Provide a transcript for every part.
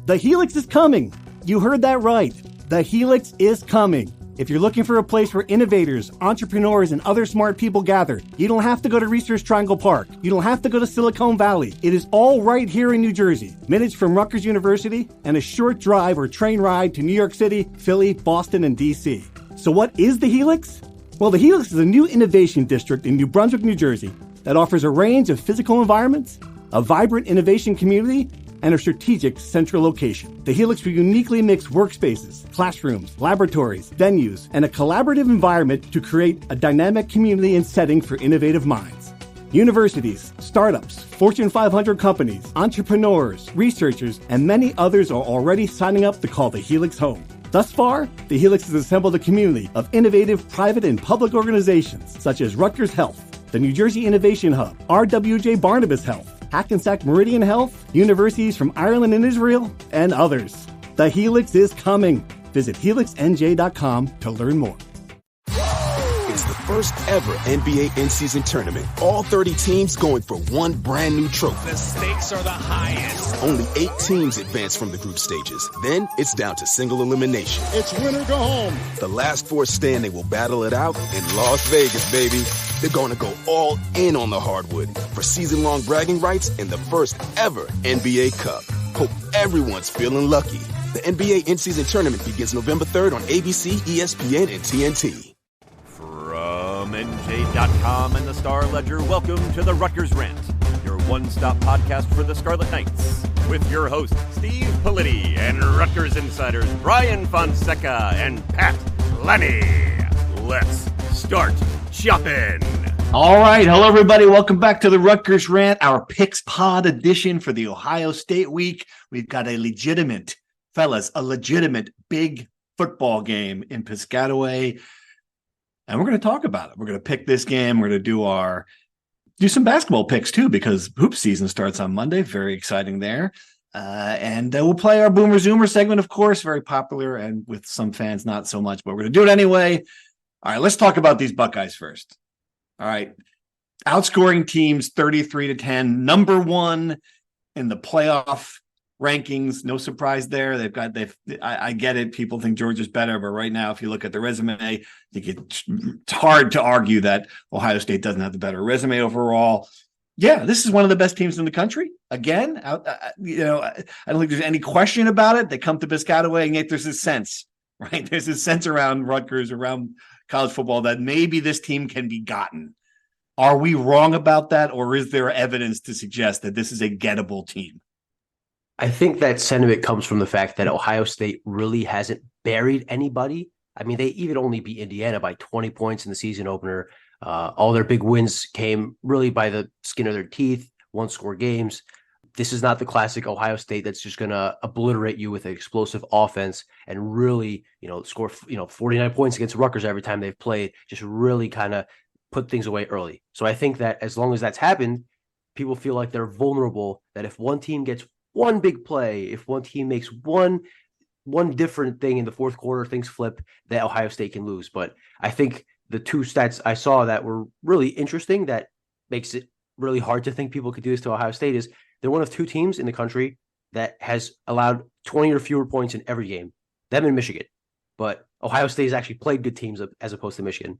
The Helix is coming. You heard that right. The Helix is coming. If you're looking for a place where innovators, entrepreneurs, and other smart people gather, you don't have to go to Research Triangle Park. You don't have to go to Silicon Valley. It is all right here in New Jersey. Minutes from Rutgers University and a short drive or train ride to New York City, Philly, Boston, and DC. So what is the Helix? Well, the Helix is a new innovation district in New Brunswick, New Jersey that offers a range of physical environments, a vibrant innovation community, and a strategic central location. The Helix will uniquely mix workspaces, classrooms, laboratories, venues, and a collaborative environment to create a dynamic community and setting for innovative minds. Universities, startups, Fortune 500 companies, entrepreneurs, researchers, and many others are already signing up to call the Helix home. Thus far, the Helix has assembled a community of innovative private and public organizations such as Rutgers Health, the New Jersey Innovation Hub, RWJ Barnabas Health, Hackensack Meridian Health, universities from Ireland and Israel, and others. The Helix is coming. Visit helixnj.com to learn more. It's the first ever NBA in-season tournament. All 30 teams going for one brand new trophy. The stakes are the highest. Only 8 teams advance from the group stages. Then it's down to single elimination. It's win or go home. The last 4 standing will battle it out in Las Vegas, baby. They're going to go all in on the hardwood for season-long bragging rights in the first ever NBA Cup. Hope everyone's feeling lucky. The NBA in-season tournament begins November 3rd on ABC, ESPN, and TNT. From NJ.com and the Star Ledger, welcome to the Rutgers Rant, your one-stop podcast for the Scarlet Knights, with your hosts Steve Politti and Rutgers insiders Brian Fonseca and Pat Lenny. Let's start shopping. All right. Hello, everybody. Welcome back to the Rutgers Rant, our Picks Pod edition for the Ohio State week. We've got a legitimate big football game in Piscataway, and we're going to talk about it. We're going to pick this game. We're going to do some basketball picks, too, because hoop season starts on Monday. Very exciting there. And we'll play our Boomer Zoomer segment, of course, very popular, and with some fans, not so much, but we're going to do it anyway. All right, let's talk about these Buckeyes first. All right, outscoring teams 33-10, number 1 in the playoff rankings. No surprise there. I get it. People think Georgia's better, but right now, if you look at the resume, I think it's hard to argue that Ohio State doesn't have the better resume overall. Yeah, this is one of the best teams in the country. Again, I don't think there's any question about it. They come to Piscataway, and yet there's this sense, right? There's this sense around Rutgers, around college football, that maybe this team can be gotten. Are we wrong about that, or is there evidence to suggest that this is a gettable team? I think that sentiment comes from the fact that Ohio State really hasn't buried anybody. I mean, they even only beat Indiana by 20 points in the season opener. All their big wins came really by the skin of their teeth, one-score games. This is not the classic Ohio State that's just going to obliterate you with an explosive offense and really, score, 49 points against Rutgers every time they've played, just really kind of put things away early. So I think that as long as that's happened, people feel like they're vulnerable, that if one team gets one big play, if one team makes one different thing in the fourth quarter, things flip, that Ohio State can lose. But I think the 2 stats I saw that were really interesting that makes it really hard to think people could do this to Ohio State is they're one of 2 teams in the country that has allowed 20 or fewer points in every game. Them and Michigan. But Ohio State has actually played good teams as opposed to Michigan.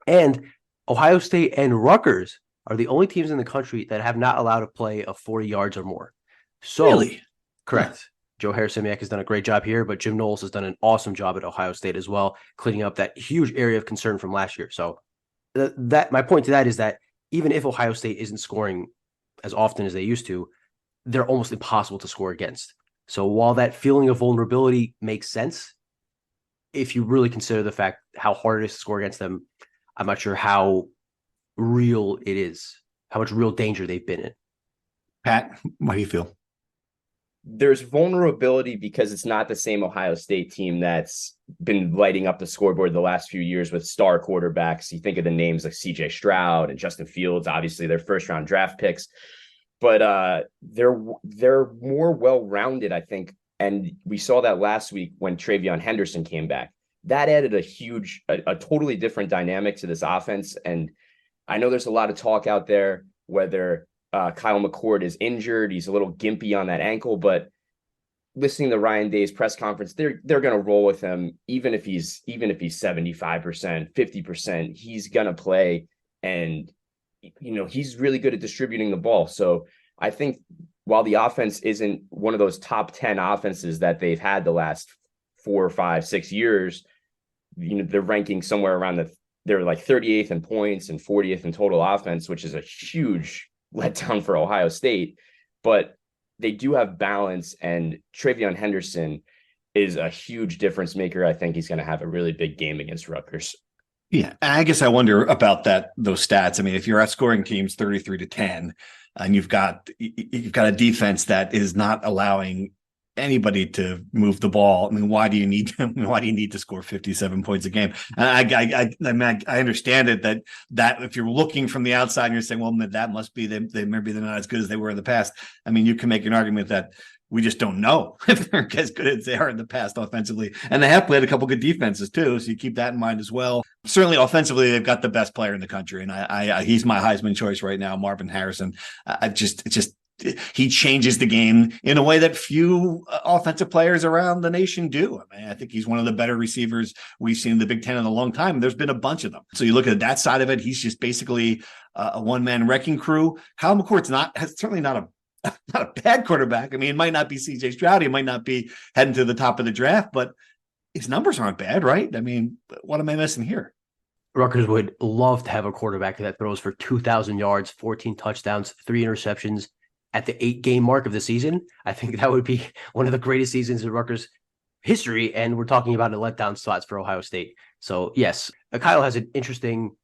And Ohio State and Rutgers are the only teams in the country that have not allowed a play of 40 yards or more. So, really? Correct. Yeah. Joe Harris-Semiak has done a great job here, but Jim Knowles has done an awesome job at Ohio State as well, cleaning up that huge area of concern from last year. So my point to that is that even if Ohio State isn't scoring as often as they used to, they're almost impossible to score against. So while that feeling of vulnerability makes sense, if you really consider the fact how hard it is to score against them, I'm not sure how real it is, how much real danger they've been in. Pat, what do you feel? There's vulnerability because it's not the same Ohio State team that's been lighting up the scoreboard the last few years with star quarterbacks. You think of the names like CJ Stroud and Justin Fields, obviously their first round draft picks, but they're more well-rounded, I think. And we saw that last week when Travion Henderson came back. That added a totally different dynamic to this offense. And I know there's a lot of talk out there whether Kyle McCord is injured. He's a little gimpy on that ankle, but listening to Ryan Day's press conference, they're going to roll with him, even if he's 75%, 50%, he's going to play. And, he's really good at distributing the ball. So I think while the offense isn't one of those top 10 offenses that they've had the last 4, 5, 6 years, they're ranking somewhere around they're like 38th in points and 40th in total offense, which is a huge letdown for Ohio State. But they do have balance, and Travion Henderson is a huge difference maker. I think he's going to have a really big game against Rutgers. Yeah, I guess I wonder about those stats. I mean, if you're outscoring teams 33-10, and you've got a defense that is not allowing anybody to move the ball, I mean, why do you need to score 57 points a game? And I understand it that if you're looking from the outside and you're saying, well, that must be maybe they're not as good as they were in the past. I mean, you can make an argument that we just don't know if they're as good as they are in the past offensively. And they have played a couple good defenses too, so you keep that in mind as well. Certainly offensively, they've got the best player in the country, and he's my Heisman choice right now, Marvin Harrison. He changes the game in a way that few offensive players around the nation do. I mean, I think he's one of the better receivers we've seen in the Big Ten in a long time. And there's been a bunch of them. So you look at that side of it, he's just basically a one-man wrecking crew. Kyle McCord's certainly not a bad quarterback. I mean, it might not be CJ Stroud. He might not be heading to the top of the draft, but his numbers aren't bad, right? I mean, what am I missing here? Rutgers would love to have a quarterback that throws for 2,000 yards, 14 touchdowns, 3 interceptions at the 8-game mark of the season. I think that would be one of the greatest seasons in Rutgers history. And we're talking about a letdown slots for Ohio State. So yes, Kyle has an interesting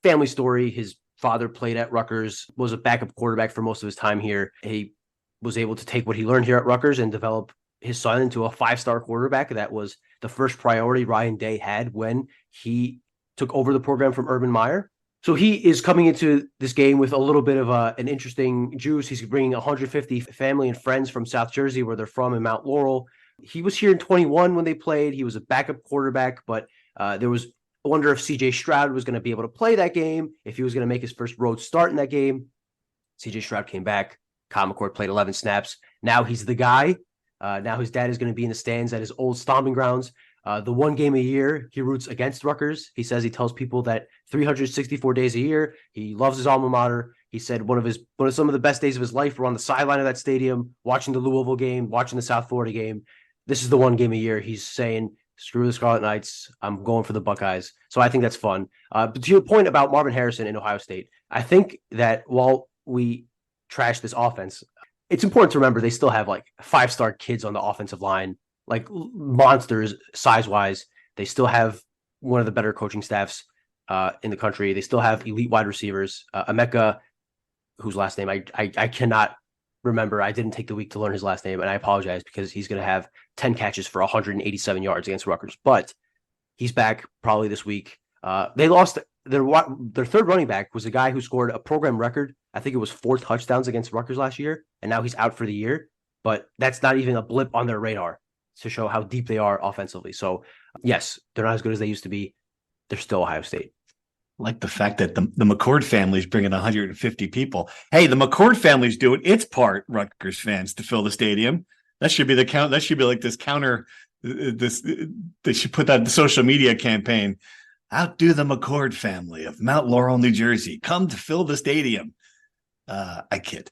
family story. His father played at Rutgers, was a backup quarterback for most of his time here. He was able to take what he learned here at Rutgers and develop his son into a 5-star quarterback. That was the first priority Ryan Day had when he took over the program from Urban Meyer. So he is coming into this game with a little bit of an interesting juice. He's bringing 150 family and friends from South Jersey, where they're from, in Mount Laurel. He was here in 21 when they played. He was a backup quarterback, but there was I wonder if CJ Stroud was going to be able to play that game, if he was going to make his first road start in that game. CJ Stroud came back. Kyle McCord played 11 snaps. Now he's the guy. Now his dad is going to be in the stands at his old stomping grounds. The one game a year he roots against Rutgers. He says he tells people that 364 days a year, he loves his alma mater. He said some of the best days of his life were on the sideline of that stadium, watching the Louisville game, watching the South Florida game. This is the one game a year he's saying, screw the Scarlet Knights, I'm going for the Buckeyes. So I think that's fun. But to your point about Marvin Harrison in Ohio State, I think that while we trash this offense, it's important to remember they still have like 5-star kids on the offensive line, like monsters size-wise. They still have one of the better coaching staffs in the country. They still have elite wide receivers. Emeka, whose last name I cannot remember. I didn't take the week to learn his last name, and I apologize because he's going to have 10 catches for 187 yards against Rutgers. But he's back probably this week. They lost their third running back was a guy who scored a program record. I think it was 4 touchdowns against Rutgers last year, and now he's out for the year. But that's not even a blip on their radar to show how deep they are offensively. So, yes, they're not as good as they used to be. They're still Ohio State. I like the fact that the McCord family's bringing 150 people. Hey, the McCord family's doing its part, Rutgers fans, to fill the stadium. That should be the count. That should be like this counter. They should put that in the social media campaign. Outdo the McCord family of Mount Laurel, New Jersey. Come to fill the stadium. I kid.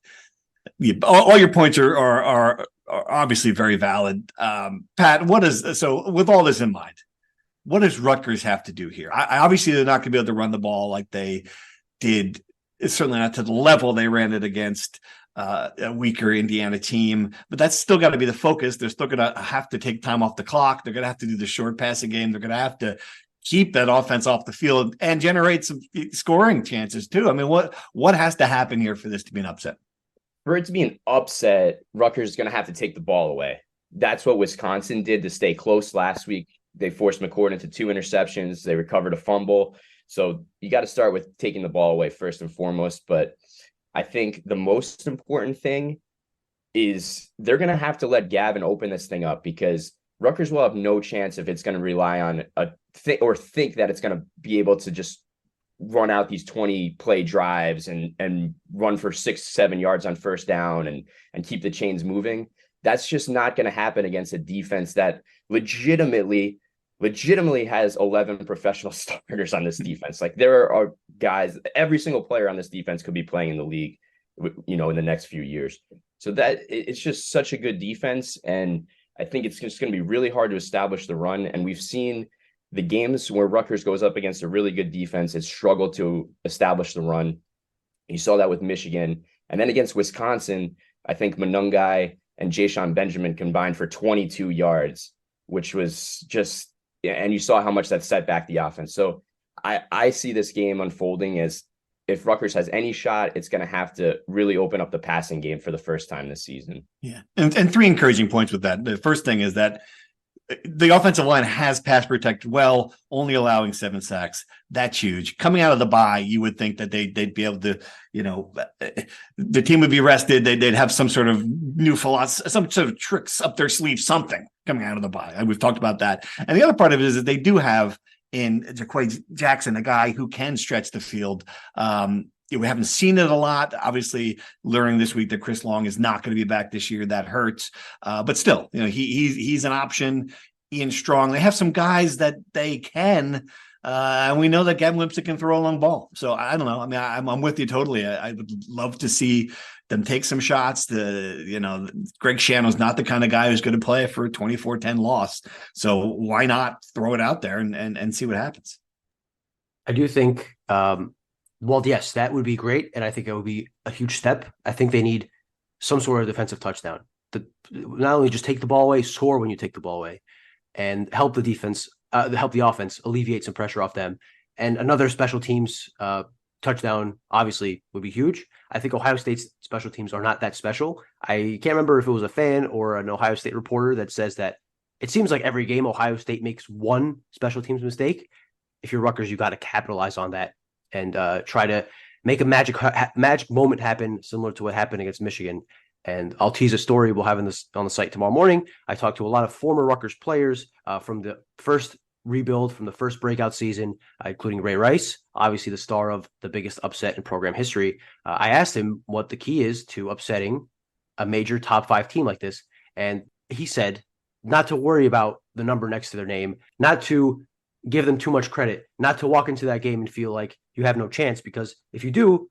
All your points are obviously very valid. Pat, with all this in mind, what does Rutgers have to do here? Obviously, they're not going to be able to run the ball like they did. It's certainly not to the level they ran it against a weaker Indiana team, but that's still got to be the focus. They're still going to have to take time off the clock. They're going to have to do the short passing game. They're going to have to keep that offense off the field and generate some scoring chances too. I mean, what has to happen here for this to be an upset? For it to be an upset, Rutgers is going to have to take the ball away. That's what Wisconsin did to stay close last week. They forced McCord into 2 interceptions. They recovered a fumble. So you got to start with taking the ball away first and foremost. But I think the most important thing is they're going to have to let Gavin open this thing up, because Rutgers will have no chance if it's going to rely on think that it's going to be able to just run out these 20 play drives and run for 6-7 yards on first down and keep the chains moving. That's just not going to happen against a defense that legitimately has 11 professional starters on this defense. Like, there are guys, every single player on this defense could be playing in the league, in the next few years. So that it's just such a good defense. And I think it's just going to be really hard to establish the run. And we've seen the games where Rutgers goes up against a really good defense, it's struggled to establish the run. You saw that with Michigan. And then against Wisconsin, I think Monungai and Jayshon Benjamin combined for 22 yards, which was just, and you saw how much that set back the offense. So I see this game unfolding as, if Rutgers has any shot, it's going to have to really open up the passing game for the first time this season. Yeah. And 3 encouraging points with that. The first thing is that the offensive line has pass protected well, only allowing 7 sacks. That's huge. Coming out of the bye, you would think that they'd be able to, the team would be rested. They'd have some sort of new philosophy, some sort of tricks up their sleeve, something coming out of the bye. And we've talked about that. And the other part of it is that they do have in Jaquay Jackson, a guy who can stretch the field. We haven't seen it a lot. Obviously, learning this week that Chris Long is not going to be back this year, that hurts. But still, he's an option. Ian Strong. They have some guys that they can. And we know that Gavin Lipstick can throw a long ball. So I don't know. I mean, I'm with you totally. I would love to see them take some shots. Greg Schiano's not the kind of guy who's going to play for a 24-10 loss. So why not throw it out there and see what happens? I do think, well, yes, that would be great. And I think it would be a huge step. I think they need some sort of defensive touchdown. Not only just take the ball away, score when you take the ball away, and help the defense, help the offense alleviate some pressure off them. And another special teams touchdown obviously would be huge. I think Ohio State's special teams are not that special. I can't remember if it was a fan or an Ohio State reporter that says that it seems like every game Ohio State makes one special teams mistake. If you're Rutgers, you got to capitalize on that and try to make a magic moment happen, similar to what happened against Michigan. And I'll tease a story we'll have on the site tomorrow morning. I talked to a lot of former Rutgers players from the first rebuild, from the first breakout season, including Ray Rice, obviously the star of the biggest upset in program history. I asked him what the key is to upsetting a major top 5 team like this. And he said not to worry about the number next to their name, not to give them too much credit, not to walk into that game and feel like you have no chance, because if you do,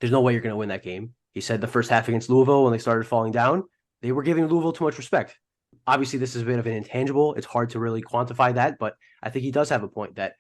there's no way you're going to win that game. He said the first half against Louisville, when they started falling down, they were giving Louisville too much respect. Obviously, this is a bit of an intangible. It's hard to really quantify that, but I think he does have a point that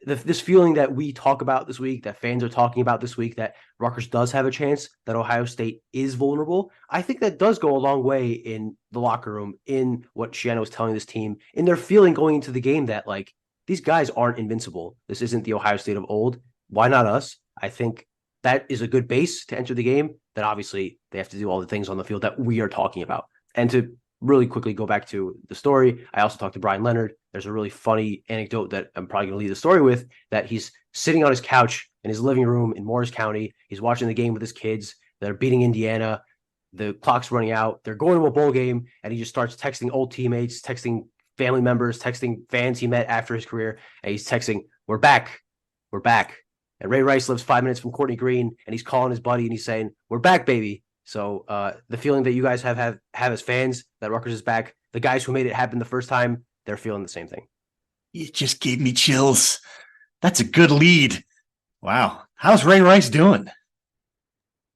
this feeling that we talk about this week, that fans are talking about this week, that Rutgers does have a chance, that Ohio State is vulnerable, I think that does go a long way in the locker room, in what Schiano was telling this team, in their feeling going into the game that, like, these guys aren't invincible. This isn't the Ohio State of old. Why not us? I think that is a good base to enter the game. Then obviously they have to do all the things on the field that we are talking about. And to really quickly go back to the story, I also talked to Brian Leonard. There's a really funny anecdote that I'm probably going to lead the story with, that he's sitting on his couch in his living room in Morris County. He's watching the game with his kids. They're beating Indiana. The clock's running out. They're going to a bowl game, and he just starts texting old teammates, texting family members, texting fans he met after his career. And he's texting, "We're back. We're back." And Ray Rice lives 5 minutes from Courtney Green, and he's calling his buddy and he's saying, "We're back, baby." So the feeling that you guys have as fans, that Rutgers is back, the guys who made it happen the first time, they're feeling the same thing. You just gave me chills. That's a good lead. Wow. How's Ray Rice doing?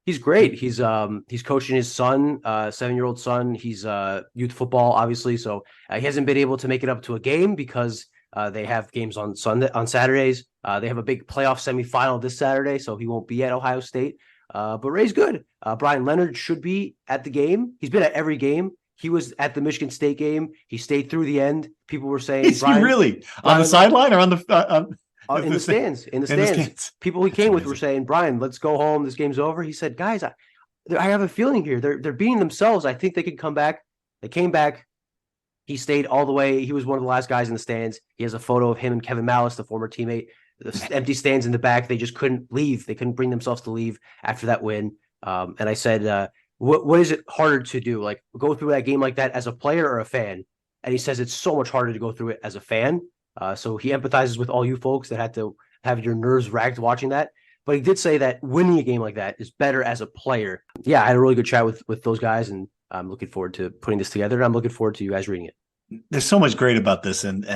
He's great. He's coaching his son, 7-year-old son. He's youth football, obviously. So he hasn't been able to make it up to a game because they have games on Saturdays. They have a big playoff semifinal this Saturday, so he won't be at Ohio State. But Ray's good. Brian Leonard should be at the game. He's been at every game. He was at the Michigan State game. He stayed through the end. People were saying, "Is he really on the sideline or on the?" In the stands. In the stands. People he came with were saying, "Brian, let's go home. This game's over." He said, "Guys, I have a feeling here. They're beating themselves. I think they could come back." They came back. He stayed all the way. He was one of the last guys in the stands. He has a photo of him and Kevin Malice, the former teammate. The empty stands in the back. They just couldn't leave. They couldn't bring themselves to leave after that win. And I said, what is it harder to do? Like, go through that game like that as a player or a fan? And he says it's so much harder to go through it as a fan. So he empathizes with all you folks that had to have your nerves racked watching that. But he did say that winning a game like that is better as a player. Yeah, I had a really good chat with those guys, and I'm looking forward to putting this together, and I'm looking forward to you guys reading it. There's so much great about this, and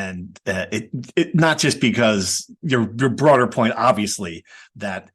it not just because your broader point, obviously, that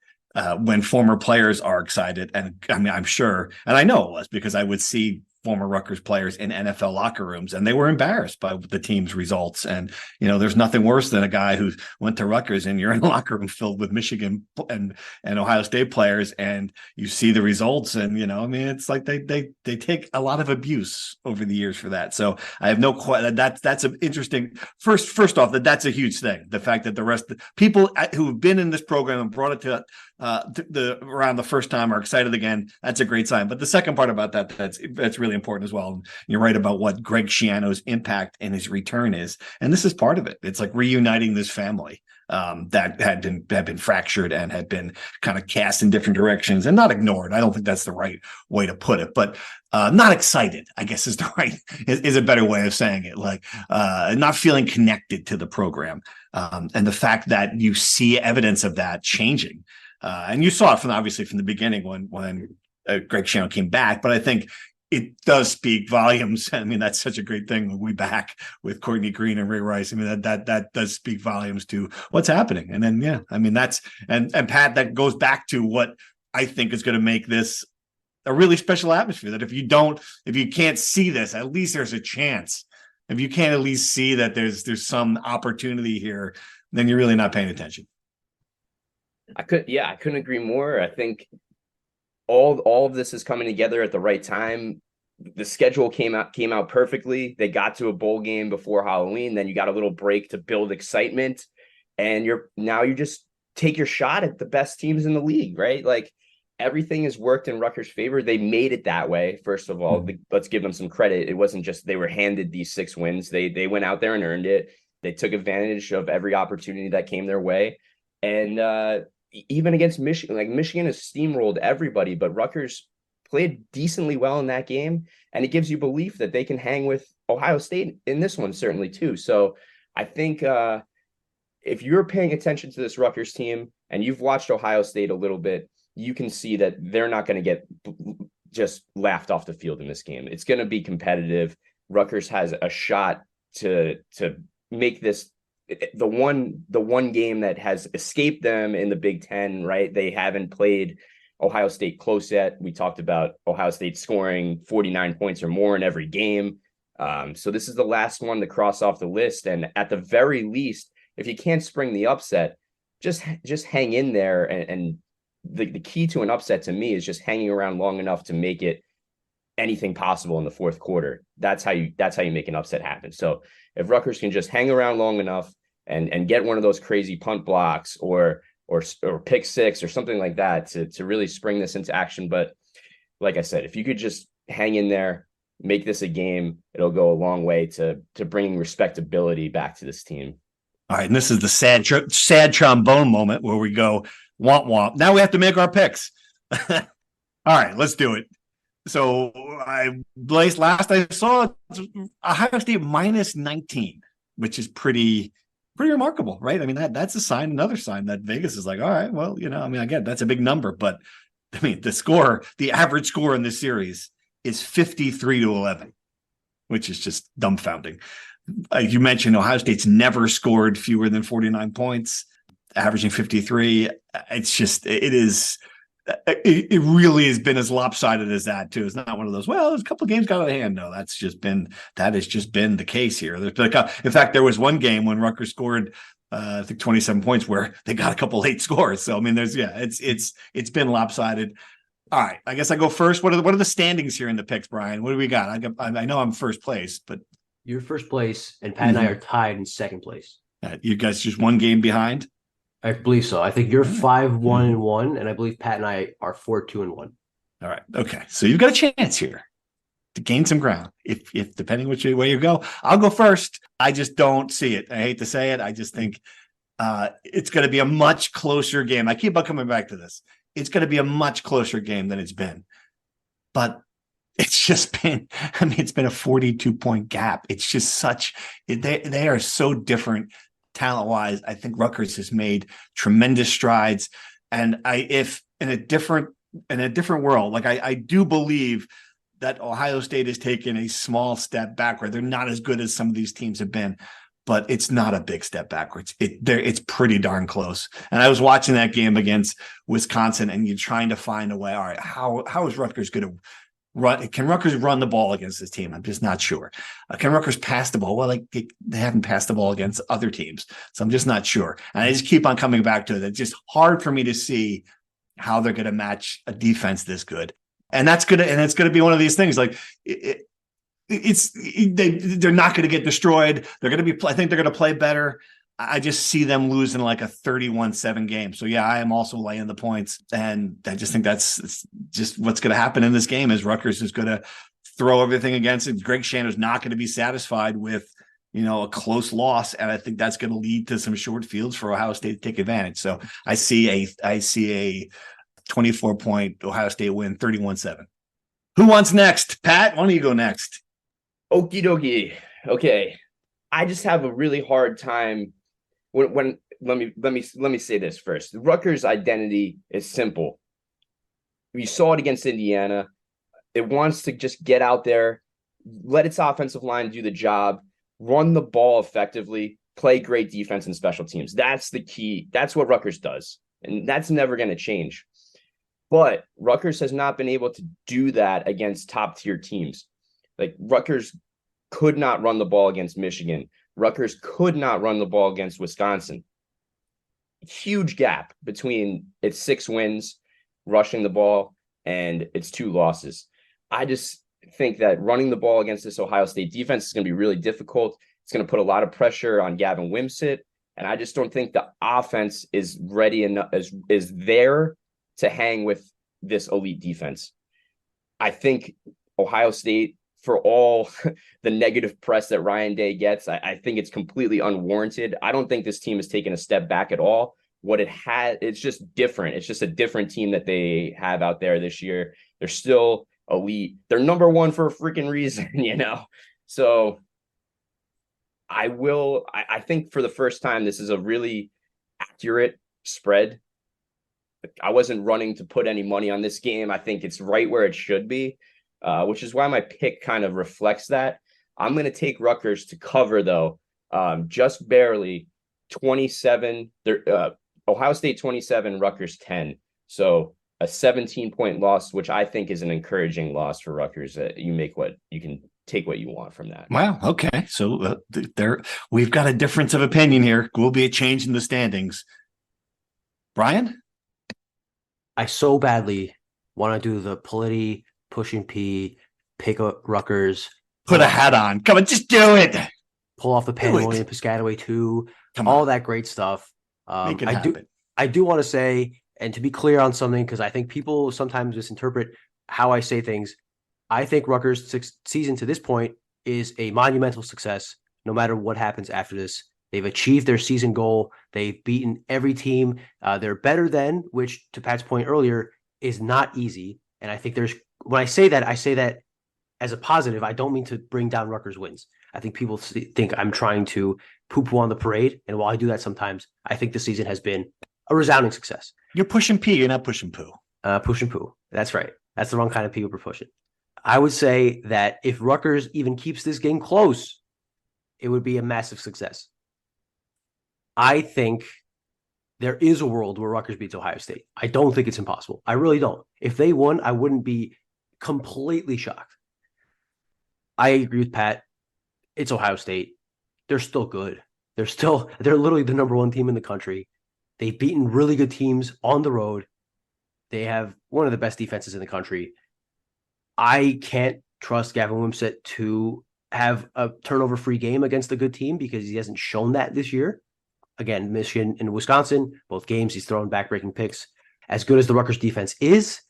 when former players are excited, and I mean, I'm sure, and I know it was because I would see former Rutgers players in NFL locker rooms, and they were embarrassed by the team's results. And, there's nothing worse than a guy who went to Rutgers and you're in a locker room filled with Michigan and Ohio State players, and you see the results. And, it's like they take a lot of abuse over the years for that. So I have no question that's an interesting first off, that's a huge thing. The fact that the rest of the people who have been in this program and brought it to around the first time are excited again. That's a great sign. But the second part about that's really important as well. And you're right about what Greg Schiano's impact and his return is, and this is part of it. It's like reuniting this family that had been fractured and had been kind of cast in different directions and not ignored. I don't think that's the right way to put it, but not excited, I guess is a better way of saying it. Like not feeling connected to the program, and the fact that you see evidence of that changing. And you saw it obviously from the beginning when Greg Schiano came back, but I think it does speak volumes. I mean, that's such a great thing when we back with Courtney Green and Ray Rice. I mean, that does speak volumes to what's happening. And then, yeah, I mean, that's, and Pat, that goes back to what I think is going to make this a really special atmosphere, that if you can't see this, at least there's a chance. If you can't at least see that there's some opportunity here, then you're really not paying attention. I couldn't agree more. I think all of this is coming together at the right time. The schedule came out perfectly. They got to a bowl game before Halloween. Then you got a little break to build excitement, and you just take your shot at the best teams in the league, right? Like everything has worked in Rutgers' favor. They made it that way. First of all, let's give them some credit. It wasn't just they were handed these 6 wins. They went out there and earned it. They took advantage of every opportunity that came their way, and even against Michigan, like Michigan has steamrolled everybody, but Rutgers played decently well in that game. And it gives you belief that they can hang with Ohio State in this one, certainly too. So I think if you're paying attention to this Rutgers team and you've watched Ohio State a little bit, you can see that they're not going to get just laughed off the field in this game. It's going to be competitive. Rutgers has a shot to make this the one game that has escaped them in the Big Ten, right? They haven't played Ohio State close yet. We talked about Ohio State scoring 49 points or more in every game. So this is the last one to cross off the list. And at the very least, if you can't spring the upset, just hang in there. And the key to an upset to me is just hanging around long enough to make it anything possible in the fourth quarter. That's how you make an upset happen. So if Rutgers can just hang around long enough and get one of those crazy punt blocks or pick six or something like that to really spring this into action. But like I said, if you could just hang in there, make this a game, it'll go a long way to bringing respectability back to this team. All right, and this is the sad trombone moment where we go womp womp. Now we have to make our picks. All right, let's do it. So last I saw Ohio State minus 19, which is pretty remarkable, right? I mean, that's another sign that Vegas is like, all right, well, I mean, again, that's a big number, but I mean, the average score in this series is 53-11, which is just dumbfounding. You mentioned Ohio State's never scored fewer than 49 points, averaging 53. It really has been as lopsided as that too. It's not one of those, well, there's a couple of games got out of hand. No, that has just been the case here. In fact, there was one game when Rutgers scored, I think 27 points where they got a couple late scores. So, I mean, it's been lopsided. All right. I guess I go first. What are the standings here in the picks, Brian? What do we got? I know I'm first place, but you're first place and Pat and I are tied in second place. You guys just one game behind? I believe so. I think you're 5-1-1, and I believe Pat and I are 4-2-1. All right. Okay. So you've got a chance here to gain some ground. If depending which way you go, I'll go first. I just don't see it. I hate to say it. I just think it's going to be a much closer game. I keep on coming back to this. It's going to be a much closer game than it's been. But it's just been, I mean, it's been a 42-point gap. It's just they are so different. Talent-wise, I think Rutgers has made tremendous strides, and if in a different world, like I do believe that Ohio State has taken a small step backward. They're not as good as some of these teams have been, but it's not a big step backwards. It's pretty darn close. And I was watching that game against Wisconsin, and you're trying to find a way. All right, how is Rutgers going to run? Can Rutgers run the ball against this team? I'm just not sure. Can Rutgers pass the ball? Well, they haven't passed the ball against other teams, so I'm just not sure. And I just keep on coming back to it. It's just hard for me to see how they're going to match a defense this good. And it's going to be one of these things. Like they're not going to get destroyed. They're going to be. I think they're going to play better. I just see them losing like a 31-7 game. So yeah, I am also laying the points, and I just think that's just what's going to happen in this game. Is Rutgers is going to throw everything against it. Greg Shanner's not going to be satisfied with a close loss, and I think that's going to lead to some short fields for Ohio State to take advantage. So I see a 24-point Ohio State win, 31-7. Who wants next? Pat, why don't you go next? Okie dokie. Okay. I just have a really hard time when let me say this first. The Rutgers identity is simple. We saw it against Indiana. It wants to just get out there, let its offensive line do the job, run the ball effectively, play great defense and special teams. That's the key. That's what Rutgers does. And that's never going to change. But Rutgers has not been able to do that against top-tier teams. Like Rutgers could not run the ball against Michigan. Rutgers could not run the ball against Wisconsin. Huge gap between its 6 wins rushing the ball and its 2 losses. I just think that running the ball against this Ohio State defense is going to be really difficult. It's going to put a lot of pressure on Gavin Wimsatt, and I just don't think the offense is ready enough, is there to hang with this elite defense. I think Ohio State, for all the negative press that Ryan Day gets, I think it's completely unwarranted. I don't think this team has taken a step back at all. What it had, it's just different. It's just a different team that they have out there this year. They're still elite. They're number 1 for a freaking reason, So I think for the first time, this is a really accurate spread. I wasn't running to put any money on this game. I think it's right where it should be, which is why my pick kind of reflects that. I'm going to take Rutgers to cover, though, just barely 27. Ohio State 27, Rutgers 10. So a 17-point loss, which I think is an encouraging loss for Rutgers. You can take what you want from that. Wow. Okay. So we've got a difference of opinion here. Will be a change in the standings. Brian? I so badly want to do the Politi, pushing P, pick up Rutgers. Put a hat on. Come on, just do it. Pull off the Pandemonium, Piscataway 2, all that great stuff. Make it happen. I do want to say, and to be clear on something, because I think people sometimes misinterpret how I say things. I think Rutgers' season to this point is a monumental success, no matter what happens after this. They've achieved their season goal. They've beaten every team. They're better than, which to Pat's point earlier, is not easy. And I think when I say that as a positive. I don't mean to bring down Rutgers wins. I think people think I'm trying to poo-poo on the parade. And while I do that sometimes, I think the season has been a resounding success. You're pushing P, you're not pushing poo. Push and poo. That's right. That's the wrong kind of people we're pushing. I would say that if Rutgers even keeps this game close, it would be a massive success. I think there is a world where Rutgers beats Ohio State. I don't think it's impossible. I really don't. If they won, I wouldn't be completely shocked. I agree with Pat. It's Ohio State. They're still good. They're literally the number 1 team in the country. They've beaten really good teams on the road. They have one of the best defenses in the country. I can't trust Gavin Wimsatt to have a turnover-free game against a good team because he hasn't shown that this year. Again, Michigan and Wisconsin, both games, he's throwing back-breaking picks. As good as the Rutgers defense is,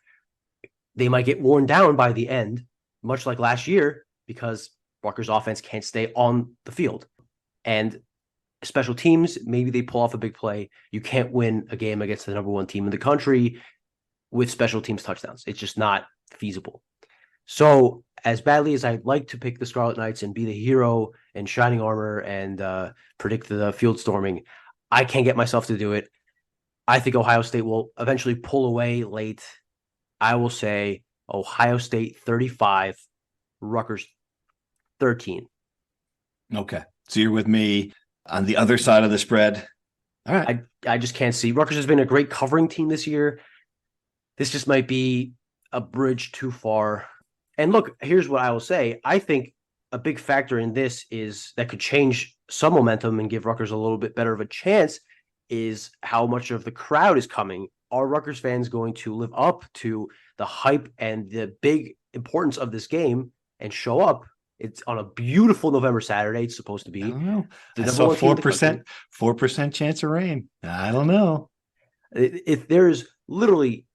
they might get worn down by the end, much like last year, because Rutgers offense can't stay on the field. And special teams, maybe they pull off a big play. You can't win a game against the number 1 team in the country with special teams touchdowns. It's just not feasible. So as badly as I'd like to pick the Scarlet Knights and be the hero in shining armor and predict the field storming, I can't get myself to do it. I think Ohio State will eventually pull away late. I will say Ohio State 35, Rutgers 13. Okay. So you're with me on the other side of the spread. All right. I just can't see. Rutgers has been a great covering team this year. This just might be a bridge too far. And look, here's what I will say. I think a big factor in this is that could change some momentum and give Rutgers a little bit better of a chance is how much of the crowd is coming. Are Rutgers fans going to live up to the hype and the big importance of this game and show up? It's on a beautiful November Saturday. It's supposed to be. I don't know. I saw 4% chance of rain. I don't know. If there's literally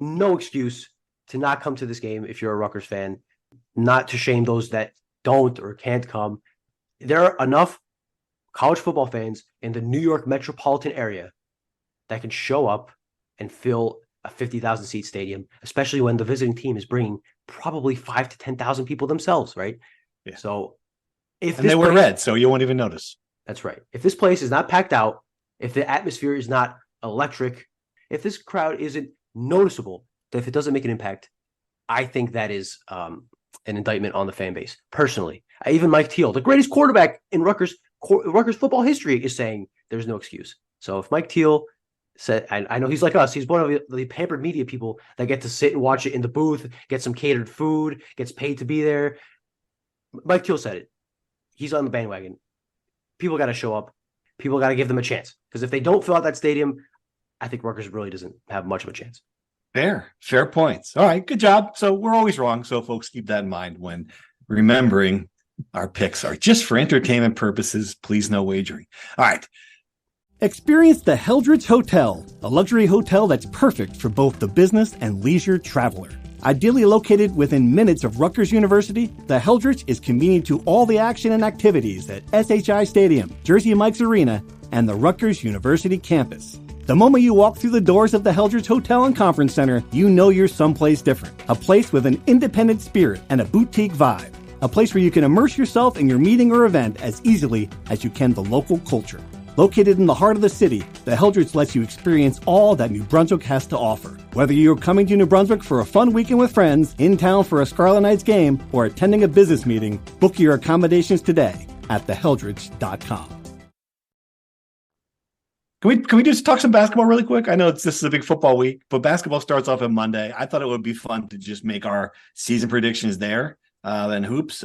no excuse to not come to this game if you're a Rutgers fan, not to shame those that don't or can't come. There are enough college football fans in the New York metropolitan area that can show up and fill a 50,000 seat stadium, especially when the visiting team is bringing probably 5,000 to 10,000 people themselves, right? Yeah. So they wear red, so you won't even notice. That's right. If this place is not packed out, if the atmosphere is not electric, if this crowd isn't noticeable, if it doesn't make an impact, I think that is an indictment on the fan base. Personally, even Mike Teal, the greatest quarterback in Rutgers football history, is saying there's no excuse. So if Mike Teal said, I know he's like us, he's one of the pampered media people that get to sit and watch it in the booth, get some catered food, gets paid to be there. Mike Teal said it. He's on the bandwagon. People got to show up. People got to give them a chance. Because if they don't fill out that stadium, I think Rutgers really doesn't have much of a chance. Fair points. All right, good job. So we're always wrong. So folks, keep that in mind when remembering our picks are just for entertainment purposes. Please, no wagering. All right. Experience the Helix Hotel, a luxury hotel that's perfect for both the business and leisure traveler. Ideally located within minutes of Rutgers University, the Helix is convenient to all the action and activities at SHI Stadium, Jersey Mike's Arena, and the Rutgers University campus. The moment you walk through the doors of the Helix Hotel and Conference Center, you know you're someplace different. A place with an independent spirit and a boutique vibe. A place where you can immerse yourself in your meeting or event as easily as you can the local culture. Located in the heart of the city, the Helix lets you experience all that New Brunswick has to offer. Whether you're coming to New Brunswick for a fun weekend with friends, in town for a Scarlet Knights game, or attending a business meeting, book your accommodations today at thehelix.com. Can we just talk some basketball really quick? I know this is a big football week, but basketball starts off on Monday. I thought it would be fun to just make our season predictions there. And hoops,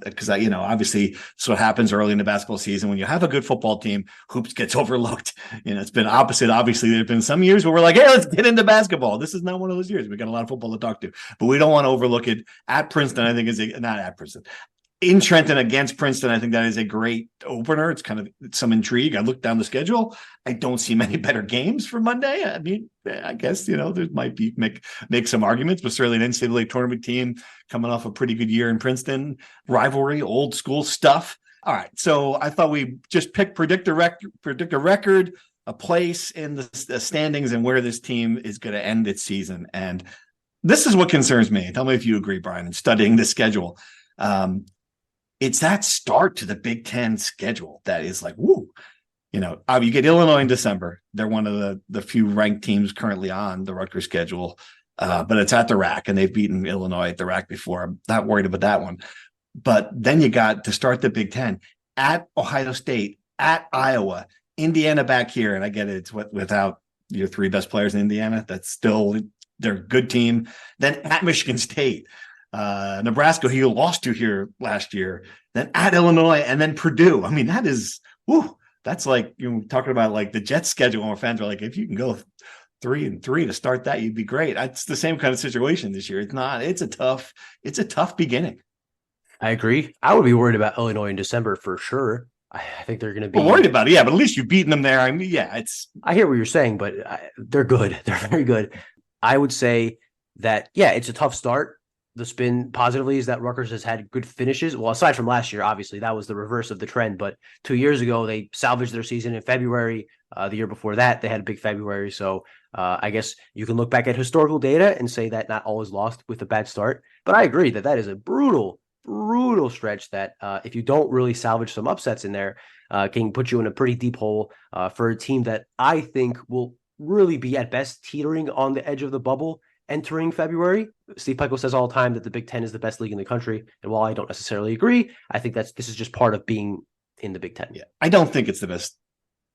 because obviously that's what happens early in the basketball season. When you have a good football team, hoops gets overlooked. It's been opposite. Obviously, there have been some years where we're like, hey, let's get into basketball. This is not one of those years. We got a lot of football to talk to, but we don't want to overlook it. At Princeton, I think not at Princeton. In Trenton against Princeton, I think that is a great opener. It's kind of some intrigue. I looked down the schedule. I don't see many better games for Monday. I mean, I guess, there might be make some arguments, but certainly an NCAA tournament team coming off a pretty good year in Princeton. Rivalry, old school stuff. All right. So I thought we just predict a record, a place in the standings, and where this team is going to end its season. And this is what concerns me. Tell me if you agree, Brian, in studying the schedule. It's that start to the Big Ten schedule that is like, woo. You get Illinois in December. They're one of the few ranked teams currently on the Rutgers schedule, but it's at the RAC, and they've beaten Illinois at the RAC before. I'm not worried about that one. But then you got to start the Big Ten at Ohio State, at Iowa, Indiana back here. And I get it. It's without your three best players in Indiana. That's still they're a good team. Then at Michigan State. Nebraska, who you lost to here last year, then at Illinois, and then Purdue. I mean, that is, that's like, talking about like the Jets schedule, where fans are like, if you can go 3-3 to start that, you'd be great. It's the same kind of situation this year. It's a tough beginning. I agree. I would be worried about Illinois in December for sure. I think they're going to be worried about it. Yeah, but at least you've beaten them there. I mean, yeah, I hear what you're saying, but they're good. They're very good. I would say that, it's a tough start. The spin positively is that Rutgers has had good finishes. Well, aside from last year, obviously, that was the reverse of the trend. But 2 years ago, they salvaged their season in February. The year before that, they had a big February. So I guess you can look back at historical data and say that not all is lost with a bad start. But I agree that is a brutal stretch that if you don't really salvage some upsets in there, can put you in a pretty deep hole for a team that I think will really be at best teetering on the edge of the bubble entering February. Steve Pikiell says all the time that the Big Ten is the best league in the country. And while I don't necessarily agree, I think this is just part of being in the Big Ten. Yeah, I don't think it's the best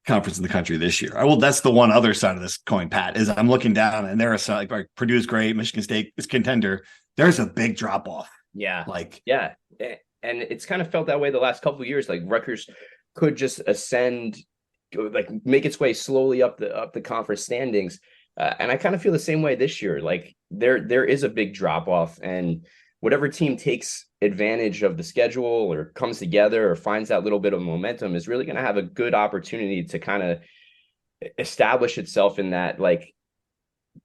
conference in the country this year. That's the one other side of this coin, Pat, is I'm looking down and there are some like Purdue's great, Michigan State is contender. There's a big drop off. Yeah. And it's kind of felt that way the last couple of years. Like Rutgers could just ascend, like make its way slowly up the conference standings. And I kind of feel the same way this year. Like there is a big drop off, and whatever team takes advantage of the schedule or comes together or finds that little bit of momentum is really going to have a good opportunity to kind of establish itself in that like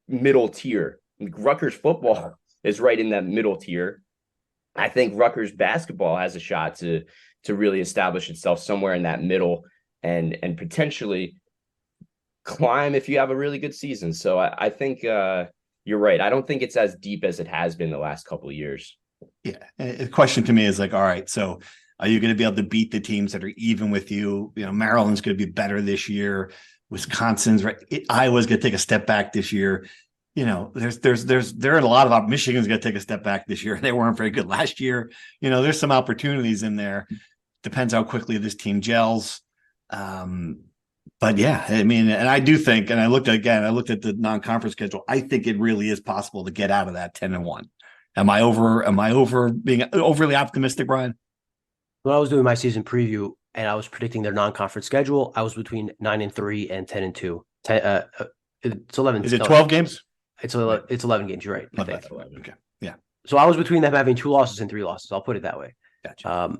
middle tier. Rutgers football is right in that middle tier. I think Rutgers basketball has a shot to really establish itself somewhere in that middle and potentially climb if you have a really good season. So I think you're right. I don't think it's as deep as it has been the last couple of years. Yeah. The question to me is like, all right, so are you going to be able to beat the teams that are even with you? Maryland's going to be better this year. Wisconsin's right. Iowa's going to take a step back this year. There are a lot of Michigan's going to take a step back this year. They weren't very good last year. There's some opportunities in there. Depends how quickly this team gels. But yeah, I mean, and I do think, and I looked at the non-conference schedule. I think it really is possible to get out of that 10-1. Am I over being overly optimistic, Brian? When I was doing my season preview and I was predicting their non-conference schedule, I was between 9-3 and 10-2. It's 11. Is it 12 games? It's 11 games. You're right. I think. 11. Okay. Yeah. So I was between them having 2 losses and 3 losses. I'll put it that way. Gotcha.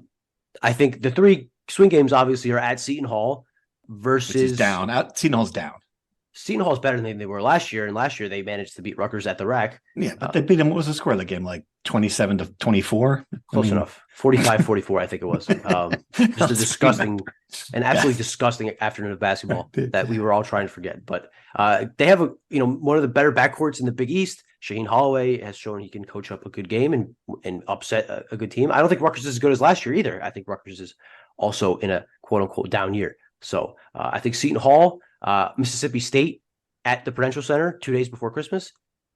I think the 3 swing games obviously are at Seton Hall versus down. Seton Hall's down. Seton Hall's better than they were last year, and last year they managed to beat Rutgers at the rack. Yeah, but they beat them. What was the score of the game? Like 27-24? Close enough. 45-44, I think it was. Just a disgusting, an absolutely disgusting afternoon of basketball that we were all trying to forget. But they have one of the better backcourts in the Big East. Shaheen Holloway has shown he can coach up a good game and upset a good team. I don't think Rutgers is as good as last year either. I think Rutgers is also in a quote unquote down year. So I think Seton Hall, Mississippi State at the Prudential Center 2 days before Christmas,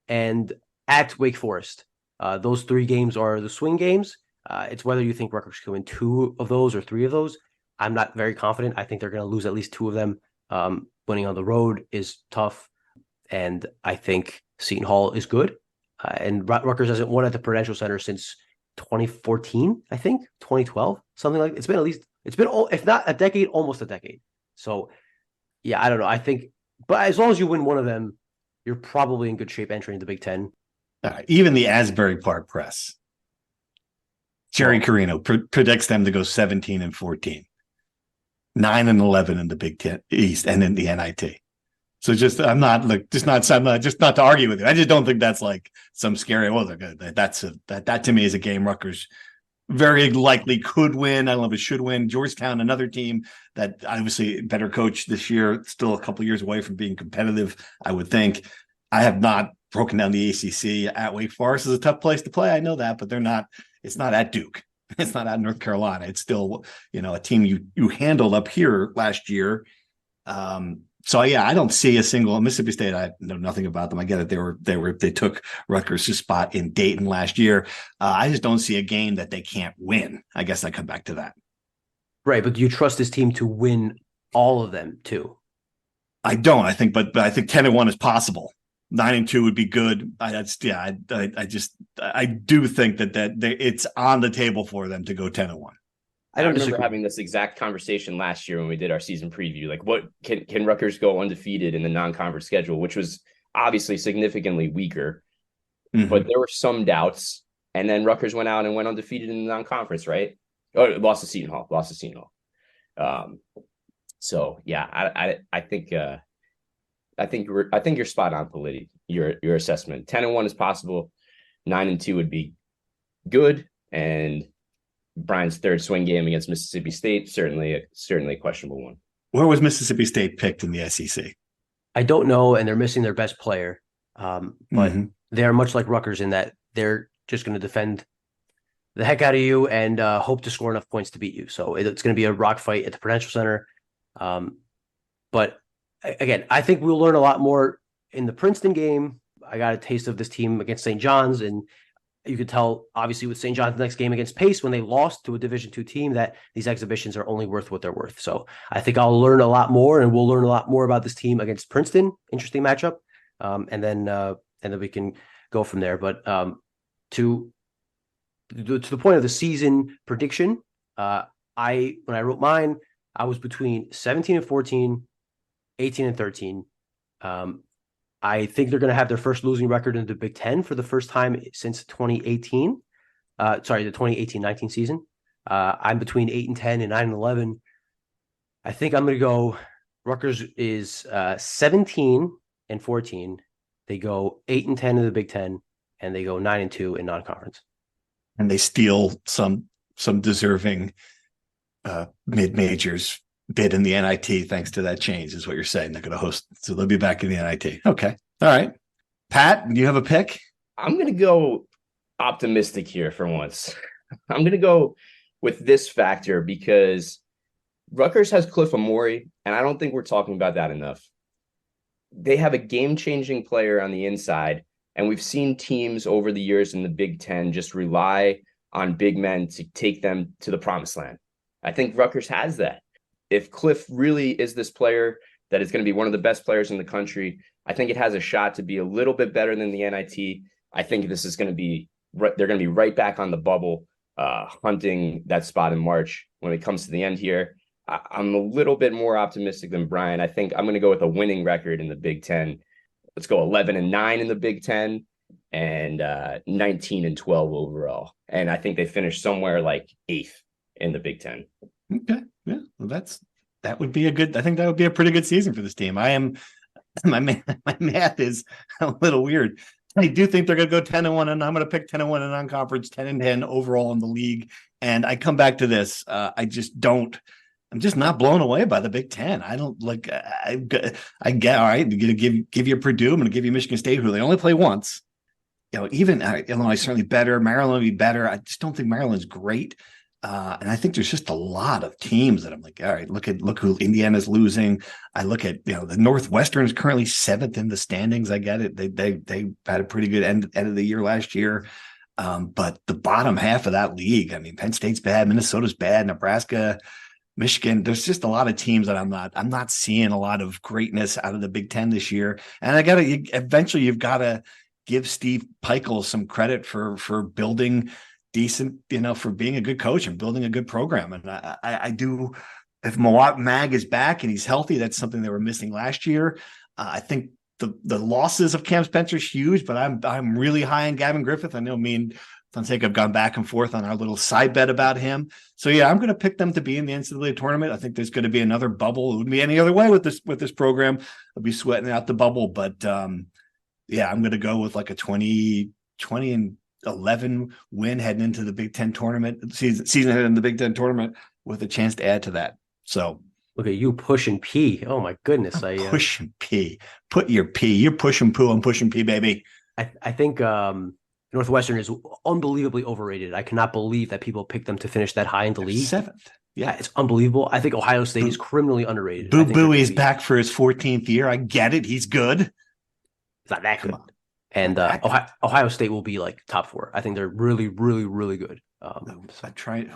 and at Wake Forest. Those 3 games are the swing games. It's whether you think Rutgers can win 2 of those or 3 of those. I'm not very confident. I think they're going to lose at least 2 of them. Winning on the road is tough. And I think Seton Hall is good. And Rutgers hasn't won at the Prudential Center since 2014, I think, 2012, something like that. It's been, if not a decade, almost a decade. So, yeah, I don't know. I think, but as long as you win one of them, you're probably in good shape entering the Big Ten. Even the Asbury Park Press, Jerry Carino predicts them to go 17-14, 9-11 in the Big Ten East and in the NIT. So just not to argue with you. I just don't think that's like some scary. Well, that to me is a game Rutgers very likely could win. I don't know if it should win. Georgetown, another team that obviously better coach this year, still a couple of years away from being competitive, I would think. I have not broken down the ACC. At Wake Forest is a tough place to play. I know that, but it's not at Duke. It's not at North Carolina. It's still, a team you handled up here last year. So yeah, I don't see a single Mississippi State. I know nothing about them. I get it. They took Rutgers' spot in Dayton last year. I just don't see a game that they can't win. I guess I come back to that. Right, but do you trust this team to win all of them too? I don't. I think, but I think 10-1 is possible. 9-2 would be good. I do think that it's on the table for them to go 10-1. I remember having this exact conversation last year when we did our season preview. Like, what can Rutgers go undefeated in the non-conference schedule, which was obviously significantly weaker, but there were some doubts. And then Rutgers went out and went undefeated in the non-conference, right? Oh, lost to Seton Hall. So yeah, I think you're spot on, Politi. Your assessment. 10-1 is possible. 9-2 would be good, and Brian's third swing game against Mississippi State, certainly a questionable one. Where was Mississippi State picked in the SEC? I don't know, and they're missing their best player. But they're much like Rutgers in that they're just going to defend the heck out of you and hope to score enough points to beat you. So it's going to be a rock fight at the Prudential Center. But again, I think we'll learn a lot more in the Princeton game. I got a taste of this team against St. John's, and you could tell, obviously, with St. John's next game against Pace, when they lost to a Division II team, that these exhibitions are only worth what they're worth. So I think I'll learn a lot more, and we'll learn a lot more about this team against Princeton. Interesting matchup, and then we can go from there. But to the point of the season prediction, when I wrote mine, I was between 17-14, 18-13. I think they're going to have their first losing record in the Big Ten for the first time since 2018. The 2018-19 season. I'm between 8-10 and 9-11. I think I'm going to go. Rutgers is 17-14. They go 8-10 in the Big Ten, and they go 9-2 in non-conference. And they steal some deserving mid-majors bid in the NIT thanks to that change, is what you're saying. They're going to host, so they'll be back in the NIT. Okay. All right. Pat, do you have a pick? I'm going to go optimistic here for once. I'm going to go with this factor because Rutgers has Cliff Amori, and I don't think we're talking about that enough. They have a game-changing player on the inside, and we've seen teams over the years in the Big Ten just rely on big men to take them to the promised land. I think Rutgers has that. If Cliff really is this player that is going to be one of the best players in the country, I think it has a shot to be a little bit better than the NIT. I think this is going to be, they're going to be right back on the bubble, hunting that spot in March when it comes to the end here. I'm a little bit more optimistic than Brian. I think I'm going to go with a winning record in the Big Ten. Let's go 11-9 in the Big Ten and 19-12 overall. And I think they finished somewhere like 8th in the Big Ten. Okay. Yeah. Well, that would be I think that would be a pretty good season for this team. My math is a little weird. I do think they're going to go 10-1, and I'm going to pick 10-1 in non-conference, 10-10 overall in the league. And I come back to this. I'm just not blown away by the Big Ten. I don't like, I get, all right, I'm going to give you Purdue. I'm going to give you Michigan State, who they only play once. Even Illinois is certainly better. Maryland will be better. I just don't think Maryland's great. And I think there's just a lot of teams that I'm like, all right, look who Indiana's losing. I look at, the Northwestern is currently 7th in the standings. I get it. They had a pretty good end of the year last year. But the bottom half of that league, I mean, Penn State's bad, Minnesota's bad, Nebraska, Michigan. There's just a lot of teams that I'm not seeing a lot of greatness out of the Big Ten this year. And eventually you've got to give Steve Peichel some credit for building decent, for being a good coach and building a good program. And I do, if Mawat Mag is back and he's healthy, that's something they were missing last year. I think the losses of Cam Spencer is huge, but I'm really high on Gavin Griffith. I know me and Fonseca have gone back and forth on our little side bet about him. So yeah, I'm going to pick them to be in the NCAA tournament. I think there's going to be another bubble. It wouldn't be any other way with this program. I'll be sweating out the bubble, but yeah, I'm going to go with like a 20-11 win heading into the Big Ten tournament season heading in the Big Ten tournament with a chance to add to that. So look at you pushing P. Oh my goodness. Pushing P. Put your P. You're pushing poo. I'm pushing P, baby. I think Northwestern is unbelievably overrated. I cannot believe that people picked them to finish that high in the league. 7th. Yeah, it's unbelievable. I think Ohio State is criminally underrated. Boo Booey is back for his 14th year. I get it. He's good. It's not that good. And Ohio State will be like top 4. I think they're really, really, really good. I tried